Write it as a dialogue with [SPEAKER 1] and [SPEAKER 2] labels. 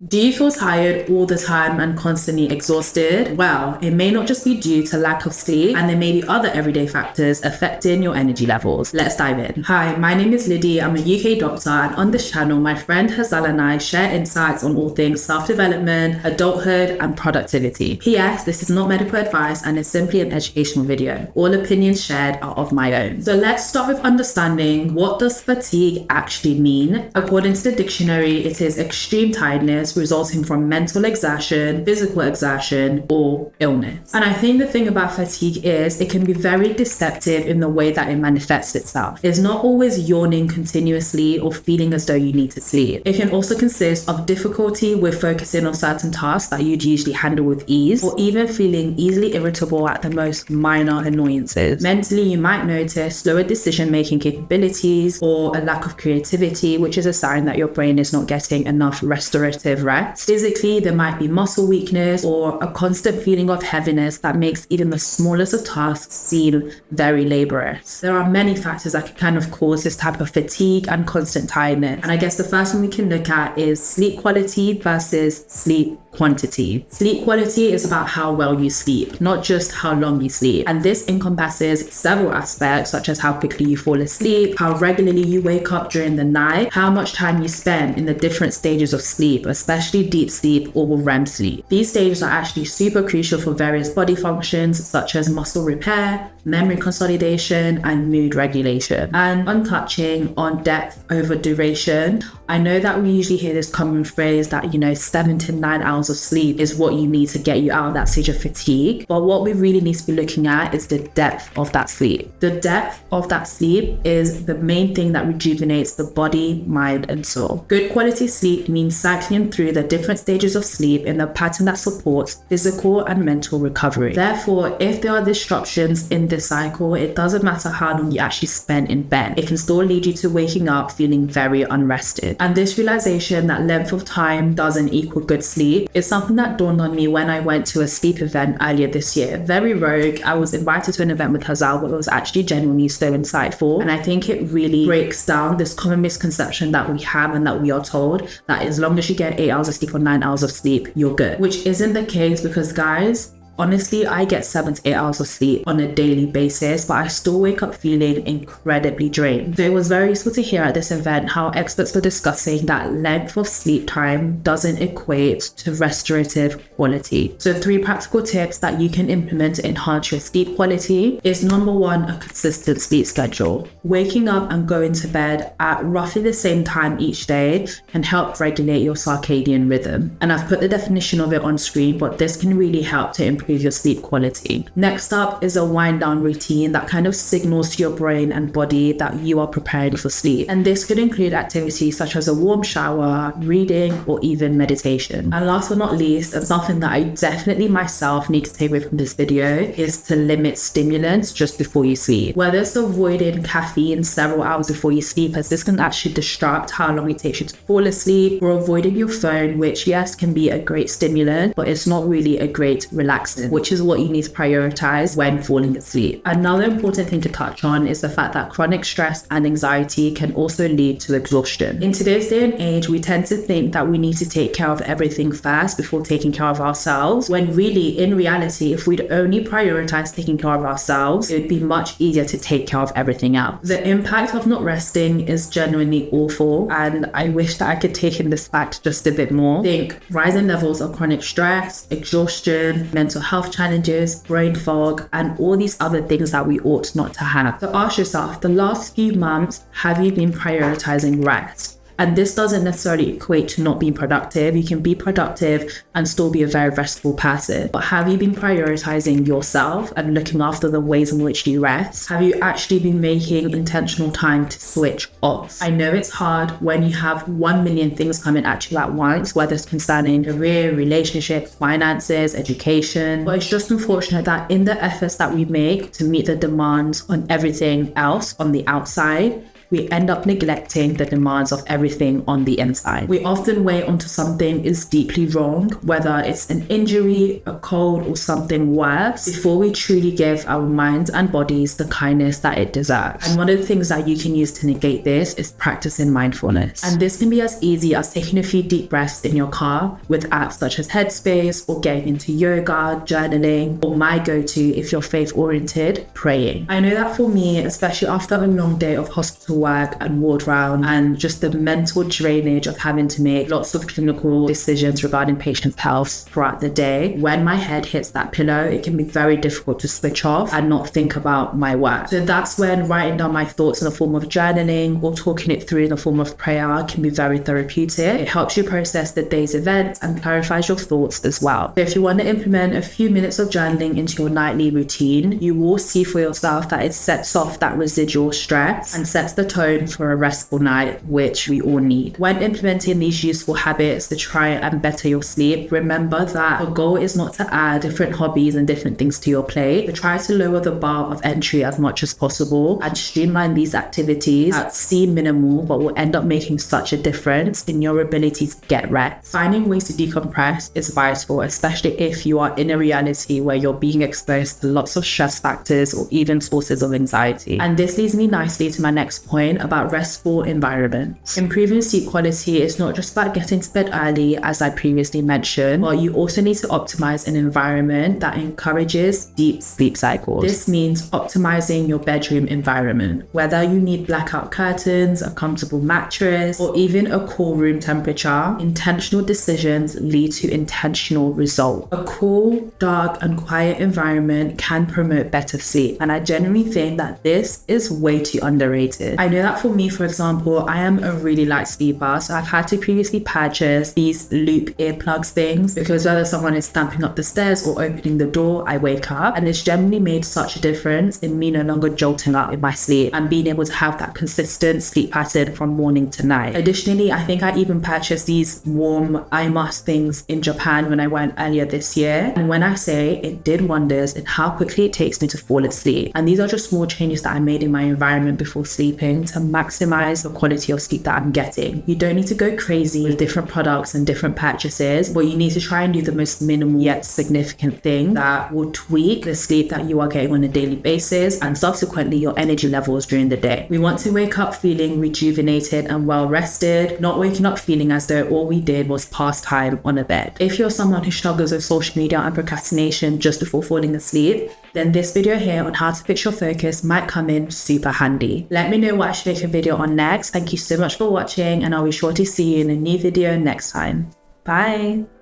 [SPEAKER 1] Do you feel tired all the time and constantly exhausted? Well, it may not just be due to lack of sleep, and there may be other everyday factors affecting your energy levels. Let's dive in. Hi, my name is Lydie. I'm a UK doctor, and on this channel, my friend Hazal and I share insights on all things self-development, adulthood, and productivity. P.S. This is not medical advice and is simply an educational video. All opinions shared are of my own. So let's start with understanding, what does fatigue actually mean? According to the dictionary, it is extreme tiredness resulting from mental exertion, physical exertion, or illness. And I think the thing about fatigue is it can be very deceptive in the way that it manifests itself. It's not always yawning continuously or feeling as though you need to sleep. It can also consist of difficulty with focusing on certain tasks that you'd usually handle with ease, or even feeling easily irritable at the most minor annoyances. Mentally, you might notice slower decision-making capabilities or a lack of creativity, which is a sign that your brain is not getting enough restorative rest. Physically, there might be muscle weakness or a constant feeling of heaviness that makes even the smallest of tasks seem very laborious. There are many factors that can kind of cause this type of fatigue and constant tiredness. And I guess the first one we can look at is sleep quality versus sleep quantity. Sleep quality is about how well you sleep, not just how long you sleep. And this encompasses several aspects, such as how quickly you fall asleep, how regularly you wake up during the night, how much time you spend in the different stages of sleep, especially deep sleep or REM sleep. These stages are actually super crucial for various body functions, such as muscle repair, memory consolidation, and mood regulation. And on touching on depth over duration, I know that we usually hear this common phrase that, 7 to 9 hours of sleep is what you need to get you out of that stage of fatigue. But what we really need to be looking at is the depth of that sleep. The depth of that sleep is the main thing that rejuvenates the body, mind, and soul. Good quality sleep means cycling through the different stages of sleep in a pattern that supports physical and mental recovery. Therefore, if there are disruptions in this cycle, it doesn't matter how long you actually spend in bed. It can still lead you to waking up feeling very unrested. And this realization that length of time doesn't equal good sleep is something that dawned on me when I went to a sleep event earlier this year. Very rogue. I was invited to an event with Hazal, but it was actually genuinely so insightful. And I think it really breaks down this common misconception that we have and that we are told that as long as you get 8 hours of sleep or 9 hours of sleep, you're good. Which isn't the case, because guys, honestly, I get 7 to 8 hours of sleep on a daily basis, but I still wake up feeling incredibly drained. So it was very useful to hear at this event how experts were discussing that length of sleep time doesn't equate to restorative quality. So 3 practical tips that you can implement to enhance your sleep quality is: number 1, a consistent sleep schedule. Waking up and going to bed at roughly the same time each day can help regulate your circadian rhythm. And I've put the definition of it on screen, but this can really help to improve your sleep quality. Next up is a wind down routine that kind of signals to your brain and body that you are preparing for sleep. And this could include activities such as a warm shower, reading, or even meditation. And last but not least, and something that I definitely myself need to take away from this video, is to limit stimulants just before you sleep. Whether it's avoiding caffeine several hours before you sleep, as this can actually disrupt how long it takes you to fall asleep, or avoiding your phone, which yes, can be a great stimulant, but it's not really a great relaxant, which is what you need to prioritize when falling asleep. Another important thing to touch on is the fact that chronic stress and anxiety can also lead to exhaustion. In today's day and age, we tend to think that we need to take care of everything first before taking care of ourselves, when really, in reality, if we'd only prioritize taking care of ourselves, it would be much easier to take care of everything else. The impact of not resting is genuinely awful, and I wish that I could take in this fact just a bit more. Think rising levels of chronic stress, exhaustion, mental health challenges, brain fog, and all these other things that we ought not to have. So ask yourself, the last few months, have you been prioritizing rest? And this doesn't necessarily equate to not being productive. You can be productive and still be a very restful person. But have you been prioritizing yourself and looking after the ways in which you rest? Have you actually been making intentional time to switch off? I know it's hard when you have 1 million things coming at you at once, whether it's concerning career, relationships, finances, education. But it's just unfortunate that in the efforts that we make to meet the demands on everything else on the outside, we end up neglecting the demands of everything on the inside. We often wait until something is deeply wrong, whether it's an injury, a cold, or something worse, before we truly give our minds and bodies the kindness that it deserves. And one of the things that you can use to negate this is practicing mindfulness. And this can be as easy as taking a few deep breaths in your car with apps such as Headspace, or getting into yoga, journaling, or my go-to if you're faith-oriented, praying. I know that for me, especially after a long day of hospital work and ward round and just the mental drainage of having to make lots of clinical decisions regarding patients' health throughout the day, when my head hits that pillow, it can be very difficult to switch off and not think about my work. So that's when writing down my thoughts in the form of journaling or talking it through in the form of prayer can be very therapeutic. It helps you process the day's events and clarifies your thoughts as well. So if you want to implement a few minutes of journaling into your nightly routine, you will see for yourself that it sets off that residual stress and sets the tone for a restful night, which we all need. When implementing these useful habits to try and better your sleep, remember that the goal is not to add different hobbies and different things to your plate, but try to lower the bar of entry as much as possible and streamline these activities that seem minimal but will end up making such a difference in your ability to get rest. Finding ways to decompress is vital, especially if you are in a reality where you're being exposed to lots of stress factors or even sources of anxiety. And this leads me nicely to my next point about restful environment. Improving sleep quality is not just about getting to bed early, as I previously mentioned, but you also need to optimize an environment that encourages deep sleep cycles. This means optimizing your bedroom environment. Whether you need blackout curtains, a comfortable mattress, or even a cool room temperature, intentional decisions lead to intentional results. A cool, dark, and quiet environment can promote better sleep, and I genuinely think that this is way too underrated. I know that for me, for example, I am a really light sleeper, so I've had to previously purchase these loop earplugs things because whether someone is stamping up the stairs or opening the door, I wake up, and it's generally made such a difference in me no longer jolting up in my sleep and being able to have that consistent sleep pattern from morning to night. Additionally, I think I even purchased these warm eye mask things in Japan when I went earlier this year, and when I say it did wonders in how quickly it takes me to fall asleep. And these are just small changes that I made in my environment before sleeping to maximize the quality of sleep that I'm getting. You don't need to go crazy with different products and different purchases, but you need to try and do the most minimal yet significant thing that will tweak the sleep that you are getting on a daily basis and subsequently your energy levels during the day. We want to wake up feeling rejuvenated and well rested, not waking up feeling as though all we did was pass time on a bed. If you're someone who struggles with social media and procrastination just before falling asleep, then this video here on how to fix your focus might come in super handy. Let me know what I should make a video on next. Thank you so much for watching, and I'll be sure to see you in a new video next time. Bye!